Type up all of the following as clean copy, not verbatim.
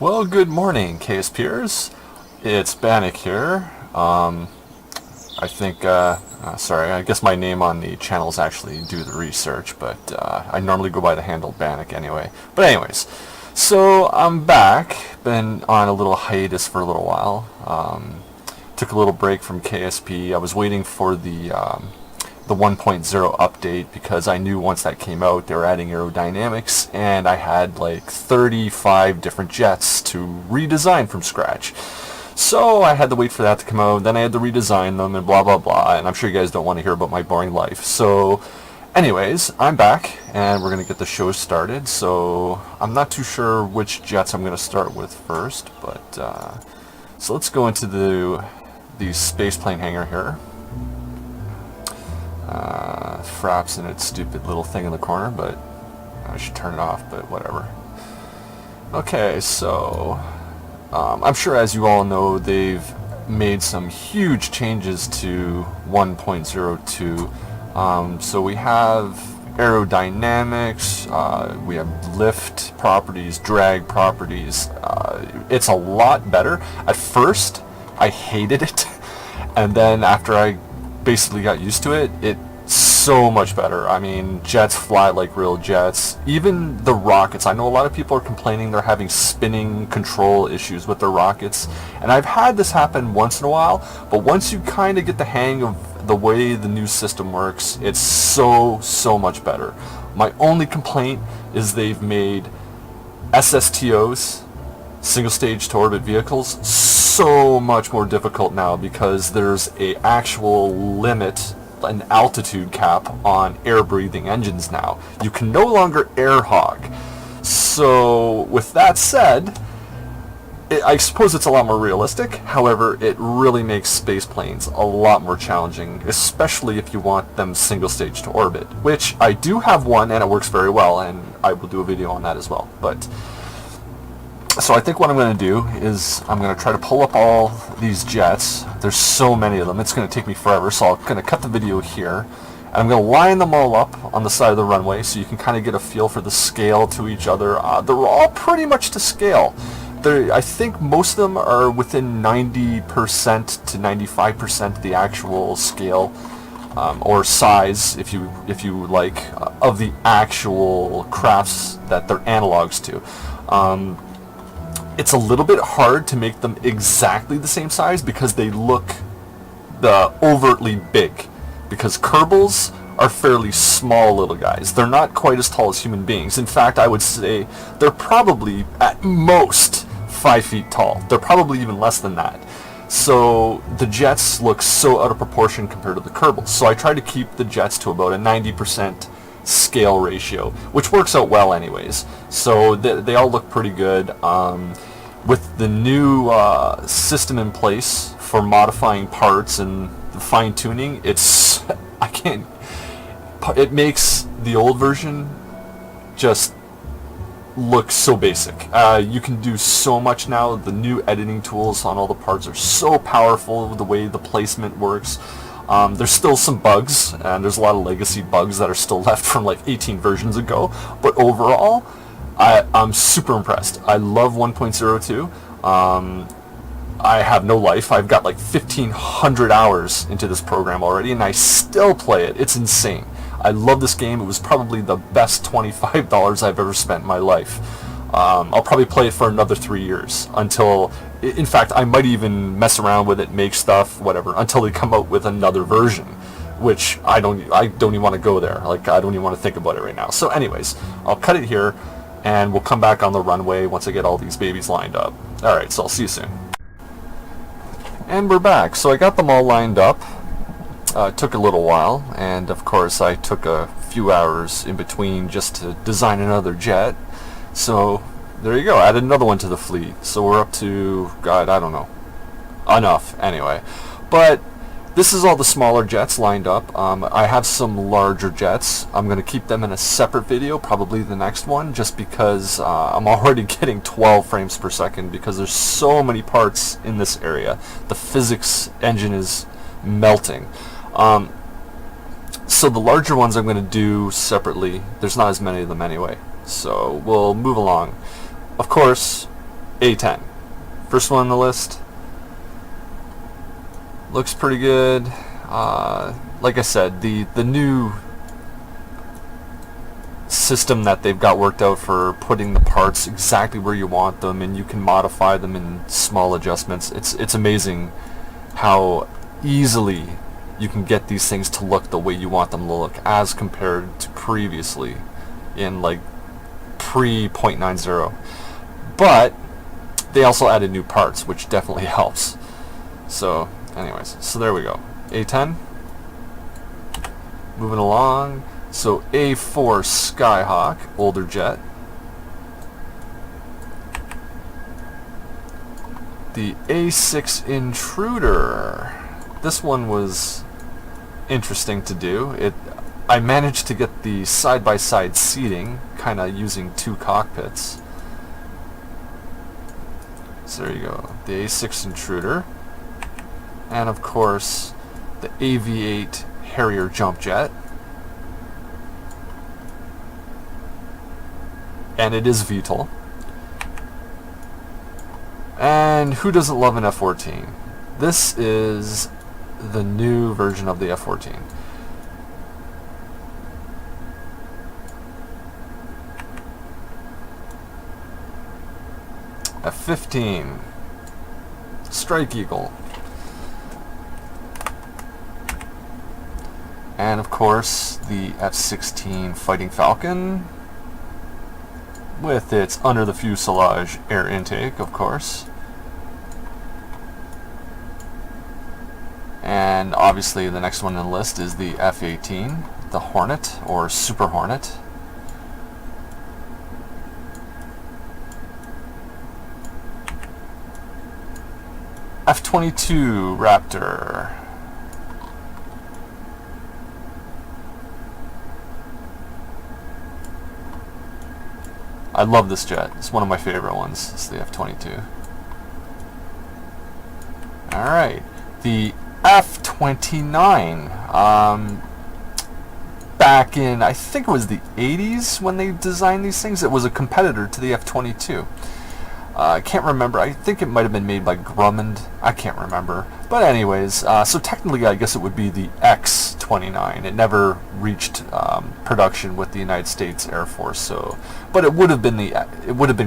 Well, good morning, KSPers. It's Bannock here. Sorry, I guess my name on the channel is actually Do the Research, but I normally go by the handle Bannock anyway. But anyways, so I'm back. Been on a little hiatus for a little while. Took a little break from KSP. I was waiting for the 1.0 update because I knew once that came out they were adding aerodynamics, and I had like 35 different jets to redesign from scratch. So I had to wait for that to come out, then I had to redesign them and blah blah blah, and I'm sure you guys don't want to hear about my boring life. So anyways, I'm back and we're going to get the show started. So I'm not too sure which jets I'm going to start with first, but so let's go into the space plane hangar here. Fraps in its stupid little thing in the corner, but I should turn it off, but whatever. Okay, so I'm sure, as you all know, they've made some huge changes to 1.02. So we have aerodynamics, we have lift properties, drag properties. It's a lot better. At first, I hated it, and then after I basically got used to it, it's so much better. I mean, jets fly like real jets. Even the rockets, I know a lot of people are complaining they're having spinning control issues with their rockets, and I've had this happen once in a while, but once you kind of get the hang of the way the new system works, it's so much better. My only complaint is they've made SSTOs, single stage to orbit vehicles, so much more difficult now because there's a actual limit, an altitude cap on air breathing engines now. You can no longer air hog. So with that said, I suppose it's a lot more realistic. However, it really makes space planes a lot more challenging, especially if you want them single stage to orbit, which I do have one and it works very well, and I will do a video on that as well. But so I think what I'm going to do is I'm going to try to pull up all these jets. There's so many of them, it's going to take me forever, so I'm going to cut the video here. And I'm going to line them all up on the side of the runway so you can kind of get a feel for the scale to each other. They're all pretty much to scale. I think most of them are within 90% to 95% the actual scale, or size, if you like, of the actual crafts that they're analogs to. It's a little bit hard to make them exactly the same size because they look overtly big, because Kerbals are fairly small little guys. They're not quite as tall as human beings. In fact, I would say they're probably at most 5 feet tall. They're probably even less than that. So the jets look so out of proportion compared to the Kerbals. So I try to keep the jets to about a 90% scale ratio, which works out well anyways. So they all look pretty good. With the new system in place for modifying parts and the fine-tuning, it makes the old version just look so basic. You can do so much now. The new editing tools on all the parts are so powerful, the way the placement works. There's still some bugs, and there's a lot of legacy bugs that are still left from like 18 versions ago, but overall I'm super impressed. I love 1.02. I have no life. I've got like 1,500 hours into this program already, and I still play it. It's insane. I love this game. It was probably the best $25 I've ever spent in my life. I'll probably play it for another 3 years until, in fact, I might even mess around with it, make stuff, whatever, until they come out with another version, which I don't even want to go there. Like, I don't even want to think about it right now. So anyways, I'll cut it here, and we'll come back on the runway once I get all these babies lined up. Alright, so I'll see you soon. And we're back. So I got them all lined up. It took a little while, and of course I took a few hours in between just to design another jet. So there you go, added another one to the fleet. So we're up to, God, I don't know, enough anyway. But this is all the smaller jets lined up. I have some larger jets. I'm going to keep them in a separate video, probably the next one, just because I'm already getting 12 frames per second because there's so many parts in this area. The physics engine is melting. So the larger ones I'm going to do separately. There's not as many of them anyway. So we'll move along. Of course, A10. First one on the list. Looks pretty good. Like I said, the new system that they've got worked out for putting the parts exactly where you want them, and you can modify them in small adjustments. It's amazing how easily you can get these things to look the way you want them to look as compared to previously in like pre 0.90. But they also added new parts, which definitely helps. So anyways, so there we go. A10. Moving along. So A4 Skyhawk, older jet. The A6 Intruder. This one was interesting to do. I managed to get the side-by-side seating, kind of using two cockpits. So there you go, the A6 Intruder. And of course, the AV8 Harrier jump jet. And it is VTOL. And who doesn't love an F-14? This is the new version of the F-14. F-15 Strike Eagle. And of course the F-16 Fighting Falcon with its under the fuselage air intake, of course. And obviously the next one on the list is the F-18, the Hornet or Super Hornet. F-22 Raptor. I love this jet. It's one of my favorite ones. It's the F-22. Alright. The F-29. Back in, I think it was the 80s when they designed these things. It was a competitor to the F-22. I can't remember. I think it might have been made by Grumman. I can't remember. But anyways, so technically I guess it would be the X-29. It never reached production with the United States Air Force, so but it would have been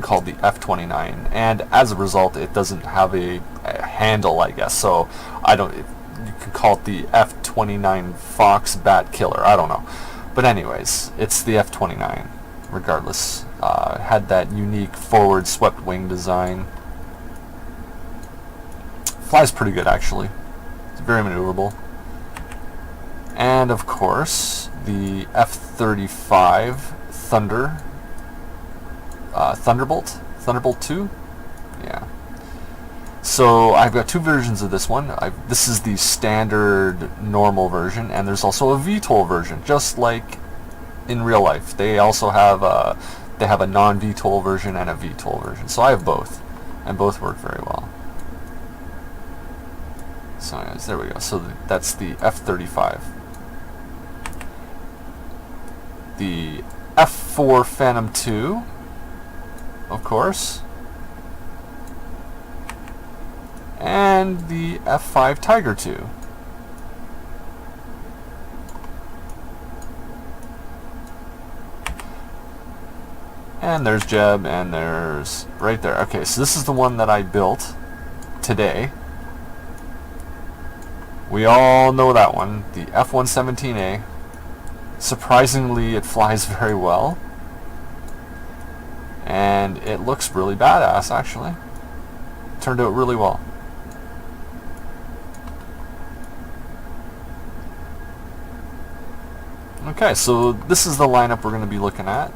called the F-29, and as a result it doesn't have a handle, I guess. So you can call it the F-29 Fox Bat Killer. I don't know. But anyways, it's the F-29 regardless. Had that unique forward swept wing design. Flies pretty good actually. It's very maneuverable. And of course the F-35 Thunderbolt 2. Yeah. So I've got two versions of this one. This is the standard normal version, and there's also a VTOL version, just like in real life. They also have a non-VTOL version and a VTOL version. So I have both, and both work very well. So anyways, there we go. So that's the F-35. The F-4 Phantom II, of course. And the F-5 Tiger II. And there's Jeb, and there's right there. Okay, so this is the one that I built today. We all know that one, the F-117A. Surprisingly, it flies very well. And it looks really badass, actually. It turned out really well. Okay, so this is the lineup we're going to be looking at.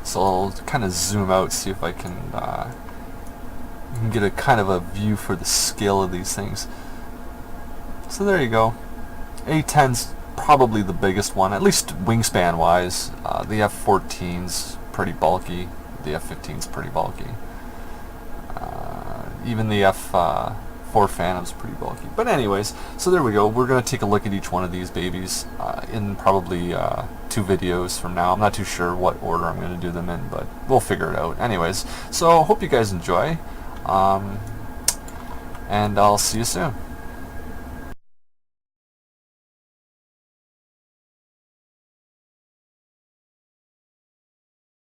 So I'll kind of zoom out, see if I can get a kind of a view for the scale of these things. So there you go. A10's probably the biggest one, at least wingspan wise. The F-14's pretty bulky. The F-15's pretty bulky. Even the F-15 4 Phantom's pretty bulky. But anyways, so there we go. We're going to take a look at each one of these babies in probably 2 videos from now. I'm not too sure what order I'm going to do them in, but we'll figure it out. Anyways, so hope you guys enjoy, and I'll see you soon.